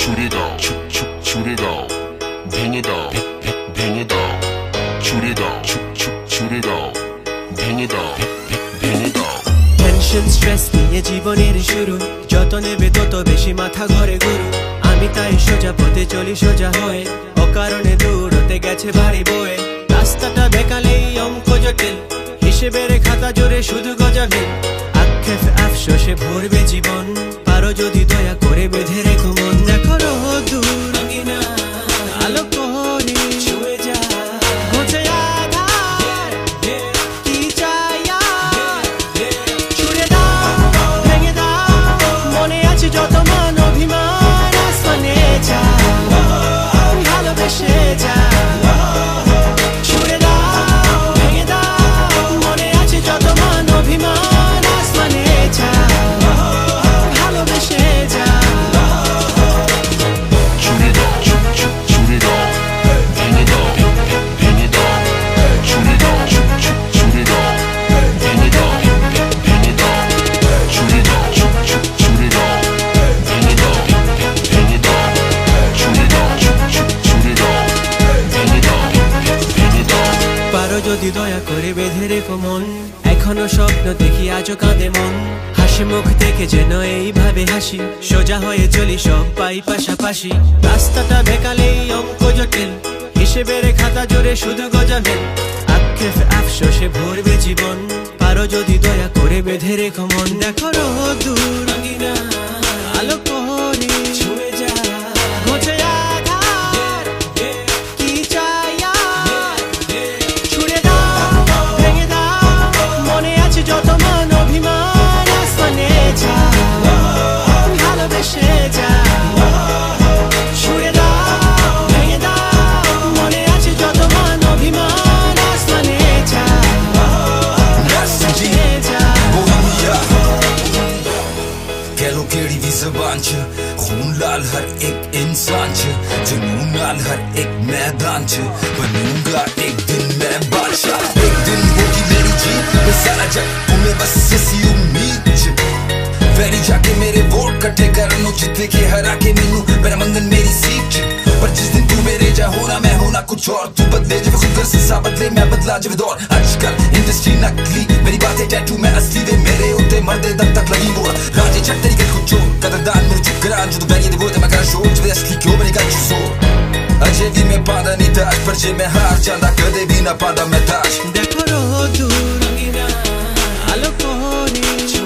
ছুড়ে দাও ছুড়ে দাও ভেঙে দাও ভেঙে দাও ছুড়ে দাও ছুড়ে দাও ভেঙে দাও ভেঙে দাও টেনশন স্ট্রেস নিয়ে জীবনের শুরু, যত নেবে তত বেশি মাথা ঘরে গুরু। আমি তাই সোজা পথে চলি সোজা হয়ে, অকারণে দূরতে গেছে ভারী বয়ে। রাস্তাটা বেকালেই অঙ্ক জটিল, হিসেবের খাতা জোরে শুধু গজাবে। আক্ষেপ আফসোসে ভরবে জীবন, পারো যদি দয়া করে বেঁধে রেখো মন। দেখো দূর আলো করে ছুঁয়ে যা ঘুচে আধার, কি চাই আর ছুড়ে দাও ভেঙে দাও। মনে আছে যত মান অভিমান, আসমানে যা ভালোবেসে যা। ছুড়ে দাও ভেঙে দাও, মনে আছে যত মান অভিমান, আসমানে যা ভালোবেসে যা। ছুড়ে দাও ছুড়ে দাও ভেঙে দাও ভেঙে দাও ছুড়ে দাও ছুড়ে দাও ভেঙে দাও ভেঙে দাও ছুড়ে দাও ছুড়ে দাও ভেঙে দাও ভেঙে দাও ছুড়ে দাও ছুড়ে দাও ভেঙে দাও ভেঙে দাও। পারো যদি দয়া করে বেঁধে রেখো মন, এখনো স্বপ্ন দেখি আজও কাঁদে মন। হাসি মুখ থেকে যেন এইভাবে হাসি, সোজা হয়ে চলি সব পাই পাশাপাশি। রাস্তাটা বেকালেই অঙ্ক জটিল, হিসেবের খাতা জোরে শুধু গজাবে। আক্ষেপ আফসোসে ভরবে জীবন, পারো যদি দয়া করে বেঁধে রেখো মন। দেখো দূর আলো করে ছুঁয়ে যা ঘুচে আধার, কি চাই আর ছুড়ে দাও ভেঙে দাও। মনে আছে যত মান অভিমান, আসমানে যা ভালোবেসে যা। ছুড়ে দাও ভেঙে দাও, মনে আছে যত মান অভিমান, আসমানে যা ভালোবেসে যা। कह लो केड़ी भी जबान च, खून लाल हर एक इंसान च, जुनून लाल हर एक मैदान च, बनूंगा एक दिन मैं बादशाह। एक दिन होगी मेरी जीत पे सारा जग तुम्हें बस इसी उम्मीद च। वैरी जाके मेरे वोट कट्ठे करनो, जितने के हरा के मैनू मेरा मंगन मेरी सीट च। पर जिस दिन तू मेरे जा होना मैं होना कुछ और, तू बदले जब खुद घर से सा बदले मैं बदला जब दौर। आजकल इंडस्ट्री नकली, मेरी बातें टैटू मैं असली वे मेरे होते मरदे दम तक लगी मोड़। राजे चट तरीके कुछ चोर कदरदान मेरे चुप करान, जो बैरिए दे वो ते मैं कर शोर जब असली क्यों मेरी गल जोर। अजे भी मैं पादा नहीं ताज, पर जे मैं हार जांदा कदे भी ना पादा मैं ताज। देखो दूर आलो করে